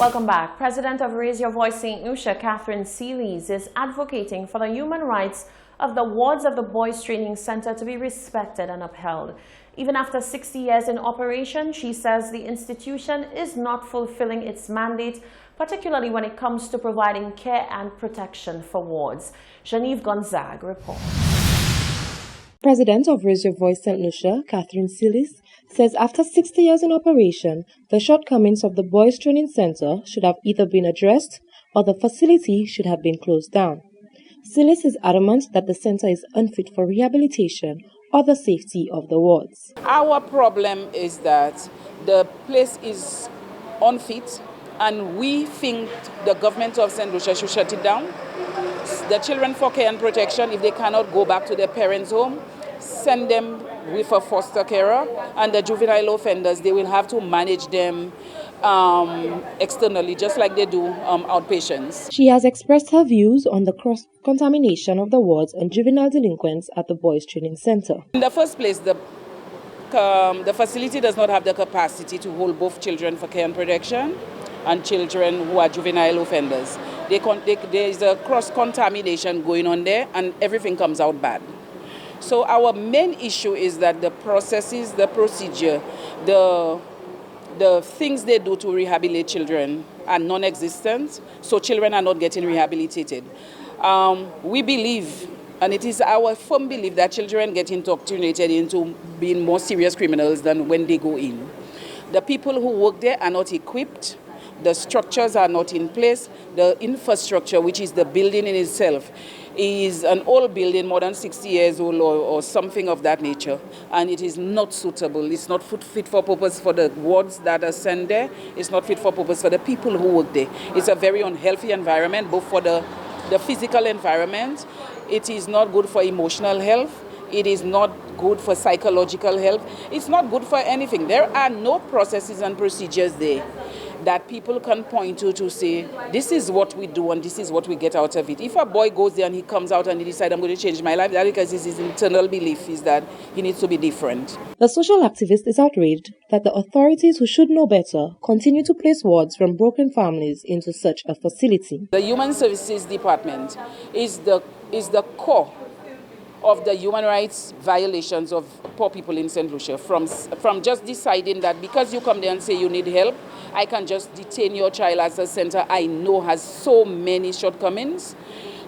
Welcome back. President of Raise Your Voice St. Lucia, Catherine Seelys, is advocating for the human rights of the wards of the Boys Training Center to be respected and upheld. Even after 60 years in operation, she says the institution is not fulfilling its mandate, particularly when it comes to providing care and protection for wards. Genevieve Gonzague reports. President of Raise Your Voice St. Lucia, Catherine Seelys, says after 60 years in operation, the shortcomings of the Boys Training Center should have either been addressed or the facility should have been closed down. Seelys is adamant that the center is unfit for rehabilitation or the safety of the wards. Our problem is that the place is unfit, and we think the government of St. Lucia should shut it down. The children for care and protection, if they cannot go back to their parents' home, send them with a foster carer, and the juvenile offenders, they will have to manage them externally, just like they do outpatients. She has expressed her views on the cross-contamination of the wards and juvenile delinquents at the Boys Training Center. In the first place, the facility does not have the capacity to hold both children for care and protection and children who are juvenile offenders. There is a cross-contamination going on there, and everything comes out bad. So our main issue is that the processes, the procedure, the things they do to rehabilitate children are non-existent, so children are not getting rehabilitated. We believe, and it is our firm belief, that children get indoctrinated into being more serious criminals than when they go in. The people who work there are not equipped. The structures are not in place. The infrastructure, which is the building in itself, is an old building, more than 60 years old or something of that nature. And it is not suitable. It's not fit for purpose for the wards that are sent there. It's not fit for purpose for the people who work there. It's a very unhealthy environment, both for the physical environment. It is not good for emotional health. It is not good for psychological health. It's not good for anything. There are no processes and procedures there that people can point to say, this is what we do and this is what we get out of it. If a boy goes there and he comes out and he decides, I'm going to change my life, that because his internal belief is that he needs to be different. The social activist is outraged that the authorities, who should know better, continue to place wards from broken families into such a facility. The Human Services Department is the core of the human rights violations of poor people in St. Lucia, from just deciding that because you come there and say you need help, I can just detain your child as a center I know has so many shortcomings,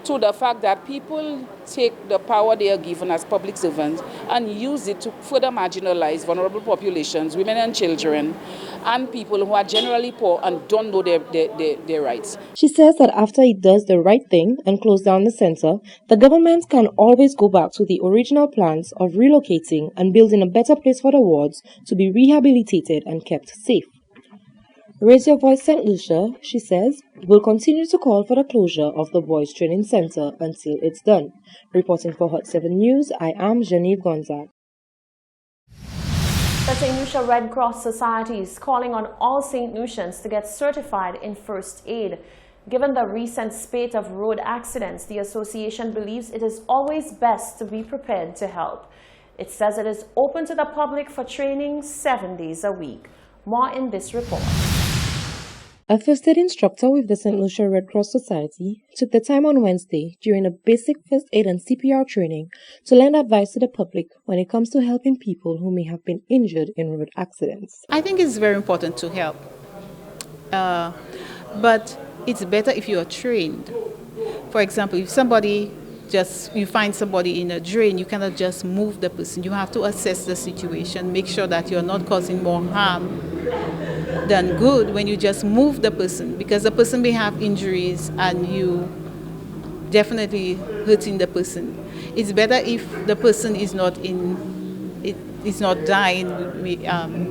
to the fact that people take the power they are given as public servants and use it to further marginalize vulnerable populations, women and children, and people who are generally poor and don't know their rights. She says that after it does the right thing and close down the center, the government can always go back to the original plans of relocating and building a better place for the wards to be rehabilitated and kept safe. Raise Your Voice St. Lucia, she says, will continue to call for the closure of the Boys Training Center until it's done. Reporting for Hot 7 News, I am Genevieve Gonzague. The St. Lucia Red Cross Society is calling on all St. Lucians to get certified in first aid. Given the recent spate of road accidents, the association believes it is always best to be prepared to help. It says it is open to the public for training 7 days a week. More in this report. A first aid instructor with the St. Lucia Red Cross Society took the time on Wednesday during a basic first aid and CPR training to lend advice to the public when it comes to helping people who may have been injured in road accidents. I think it's very important to help, but it's better if you are trained. For example, if you find somebody in a drain, you cannot just move the person. You have to assess the situation, make sure that you're not causing more harm than good when you just move the person, because the person may have injuries and you definitely hurting the person. It's better if the person is not dying,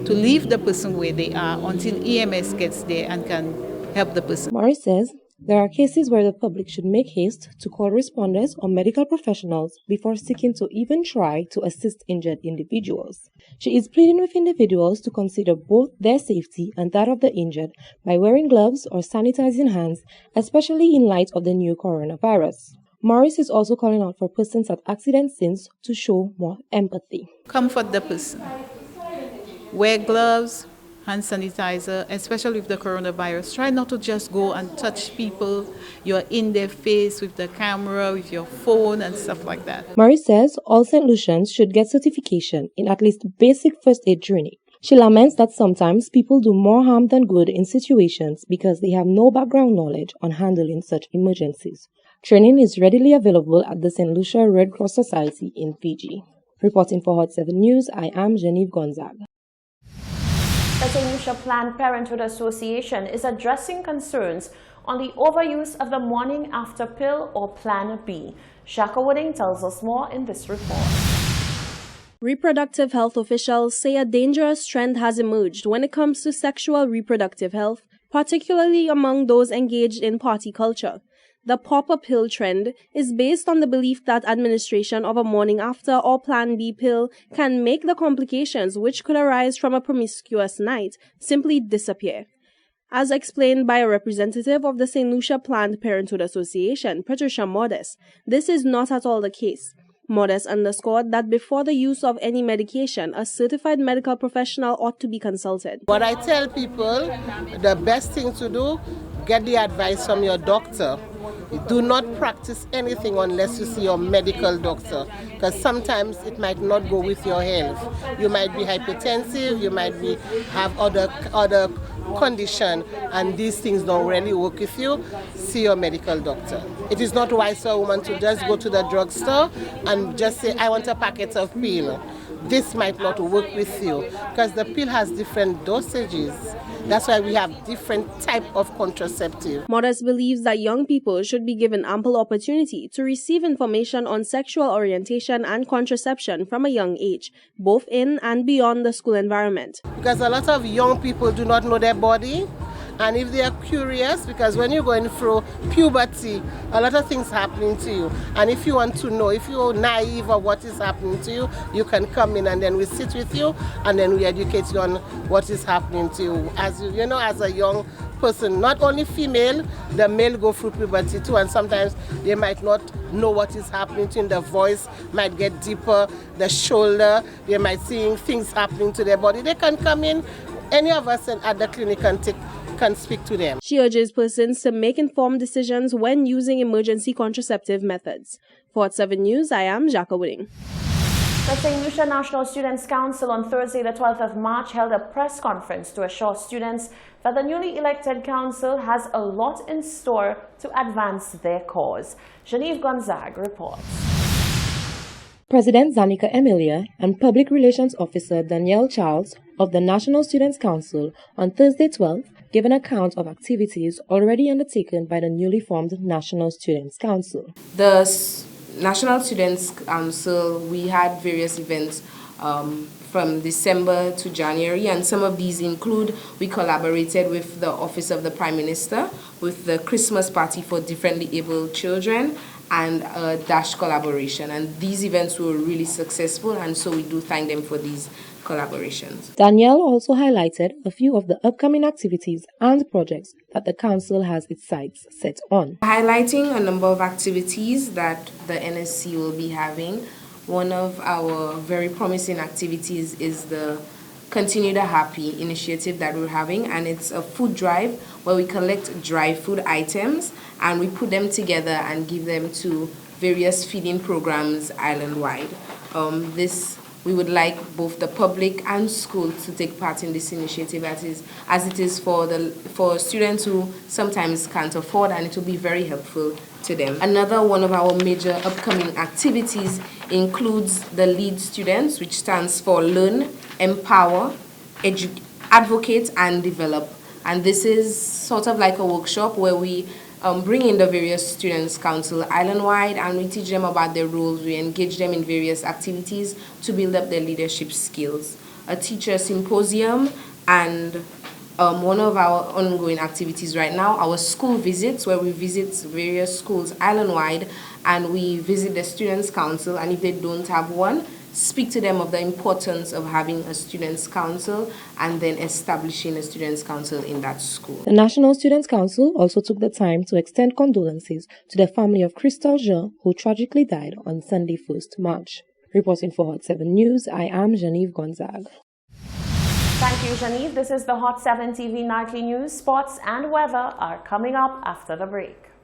to leave the person where they are until EMS gets there and can help the person. Morris says there are cases where the public should make haste to call responders or medical professionals before seeking to even try to assist injured individuals. She is pleading with individuals to consider both their safety and that of the injured by wearing gloves or sanitizing hands, especially in light of the new coronavirus. Morris is also calling out for persons at accident scenes to show more empathy. Comfort the person. Wear gloves, hand sanitizer, especially with the coronavirus. Try not to just go and touch people. You're in their face with the camera, with your phone and stuff like that. Murray says all St. Lucians should get certification in at least basic first aid training. She laments that sometimes people do more harm than good in situations because they have no background knowledge on handling such emergencies. Training is readily available at the St. Lucia Red Cross Society in Fiji. Reporting for Hot 7 News, I am Genevieve Gonzaga. The St. Lucia Planned Parenthood Association is addressing concerns on the overuse of the morning after pill or Plan B. Shaka Wooding tells us more in this report. Reproductive health officials say a dangerous trend has emerged when it comes to sexual reproductive health, particularly among those engaged in party culture. The pop-up pill trend is based on the belief that administration of a morning after or Plan B pill can make the complications which could arise from a promiscuous night simply disappear. As explained by a representative of the St. Lucia Planned Parenthood Association, Patricia Modest, this is not at all the case. Modest underscored that before the use of any medication, a certified medical professional ought to be consulted. What I tell people, the best thing to do, get the advice from your doctor. Do not practice anything unless you see your medical doctor, because sometimes it might not go with your health. You might be hypertensive, you might have other condition, and these things don't really work with you. See your medical doctor. It is not wise for a woman to just go to the drugstore and just say, I want a packet of pill. This might not work with you because the pill has different dosages. That's why we have different type of contraceptive. Modest believes that young people should be given ample opportunity to receive information on sexual orientation and contraception from a young age, both in and beyond the school environment. Because a lot of young people do not know their body, and if they are curious, because when you're going through puberty, a lot of things happening to you, and if you want to know, if you're naive of what is happening to you, you can come in and then we sit with you and then we educate you on what is happening to you. As you know, as a young person, not only female, the male go through puberty too, and sometimes they might not know what is happening to them. The voice might get deeper, the shoulder, they might see things happening to their body. They can come in, any of us at the clinic can speak to them. She urges persons to make informed decisions when using emergency contraceptive methods. For Hot 7 News, I am Jacka Wooding. The St. Lucia National Students' Council on Thursday, the 12th of March, held a press conference to assure students that the newly elected council has a lot in store to advance their cause. Genevieve Gonzague reports. President Zanika Emilia and Public Relations Officer Danielle Charles of the National Students' Council on Thursday 12th gave an account of activities already undertaken by the newly formed National Students' Council. The National Students' Council, we had various events from December to January, and some of these include, we collaborated with the Office of the Prime Minister with the Christmas party for differently abled children and a DASH collaboration, and these events were really successful, and so we do thank them for these collaborations. Danielle also highlighted a few of the upcoming activities and projects that the council has its sights set on. Highlighting a number of activities that the NSC will be having. One of our very promising activities is the Continue the Happy initiative that we're having, and it's a food drive where we collect dry food items and we put them together and give them to various feeding programs island-wide. We would like both the public and schools to take part in this initiative, as it is for students who sometimes can't afford, and it will be very helpful to them. Another one of our major upcoming activities includes the LEAD students, which stands for Learn, Empower, Advocate and Develop. And this is sort of like a workshop where we bring in the various students' council island-wide, and we teach them about their roles. We engage them in various activities to build up their leadership skills. A teacher symposium, and one of our ongoing activities right now, our school visits, where we visit various schools island-wide, and we visit the students' council, and if they don't have one, speak to them of the importance of having a students' council and then establishing a students' council in that school. The National Students' Council also took the time to extend condolences to the family of Crystal Jean, who tragically died on Sunday, 1st March. Reporting for Hot 7 News, I am Genevieve Gonzague. Thank you, Janine. This is the Hot 7 TV Nightly News. Sports and weather are coming up after the break.